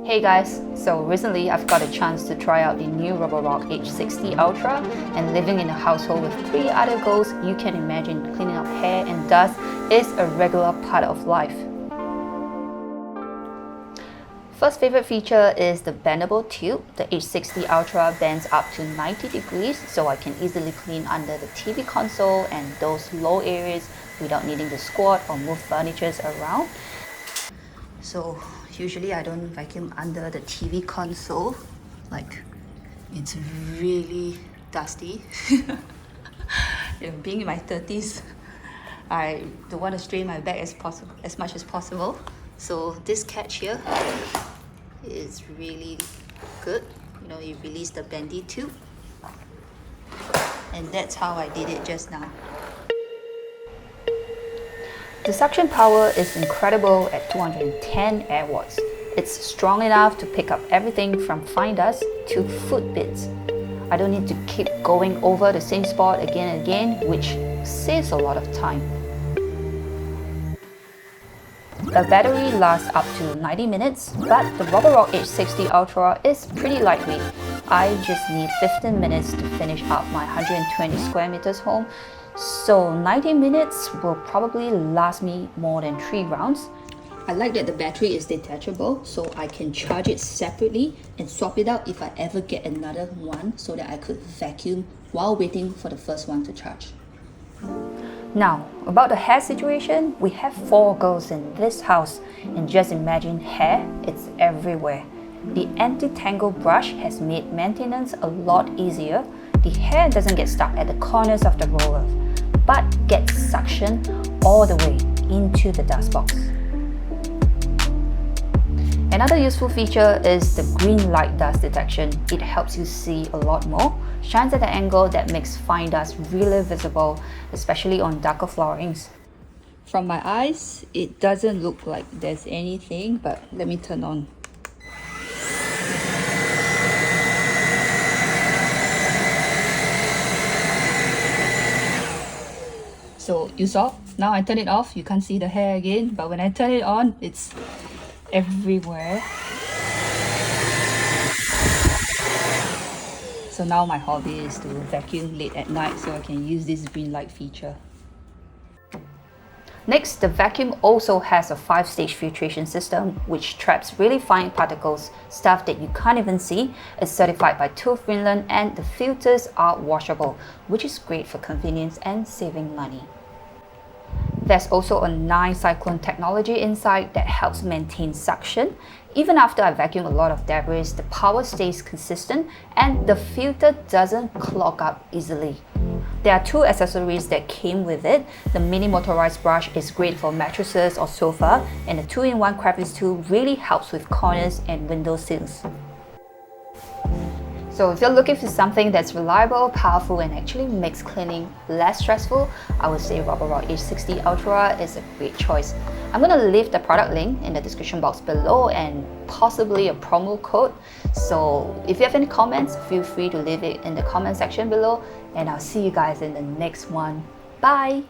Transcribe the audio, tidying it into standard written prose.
Hey guys, so recently I've got a chance to try out the new Roborock H60 Ultra, and living in a household with 3 other girls, you can imagine cleaning up hair and dust is a regular part of life. First favorite feature is the bendable tube. The H60 Ultra bends up to 90 degrees, so I can easily clean under the TV console and those low areas without needing to squat or move furniture around. So usually I don't vacuum under the TV console, like it's really dusty. Being in my 30s, I don't want to strain my back as much as possible. So this catch here is really good. You release the bendy tube, and that's how I did it just now. The suction power is incredible at 210 air watts. It's strong enough to pick up everything from fine dust to foot bits. I don't need to keep going over the same spot again and again, which saves a lot of time. The battery lasts up to 90 minutes, but the Roborock H60 Ultra is pretty lightweight. I just need 15 minutes to finish up my 120 square meters home, so 90 minutes will probably last me more than 3 rounds. I like that the battery is detachable, so I can charge it separately and swap it out if I ever get another one, so that I could vacuum while waiting for the first one to charge. Now, about the hair situation, we have 4 girls in this house, and just imagine hair, it's everywhere. The Anti-Tangle brush has made maintenance a lot easier. The hair doesn't get stuck at the corners of the roller, but gets suctioned all the way into the dust box. Another useful feature is the green light dust detection. It helps you see a lot more, shines at an angle that makes fine dust really visible, especially on darker floorings. From my eyes, it doesn't look like there's anything, but let me turn on. So you saw, now I turn it off, you can't see the hair again, but when I turn it on, it's everywhere. So now my hobby is to vacuum late at night so I can use this green light feature. Next, the vacuum also has a 5-stage filtration system which traps really fine particles, stuff that you can't even see. It's certified by Tooth Finland, and the filters are washable, which is great for convenience and saving money. There's also a nice cyclone technology inside that helps maintain suction. Even after I vacuum a lot of debris, the power stays consistent and the filter doesn't clog up easily. There are 2 accessories that came with it. The mini motorized brush is great for mattresses or sofa, and the 2-in-1 crevice tool really helps with corners and window sills. So if you're looking for something that's reliable, powerful, and actually makes cleaning less stressful, I would say Roborock H60 Ultra is a great choice. I'm going to leave the product link in the description box below and possibly a promo code. So if you have any comments, feel free to leave it in the comment section below, and I'll see you guys in the next one. Bye!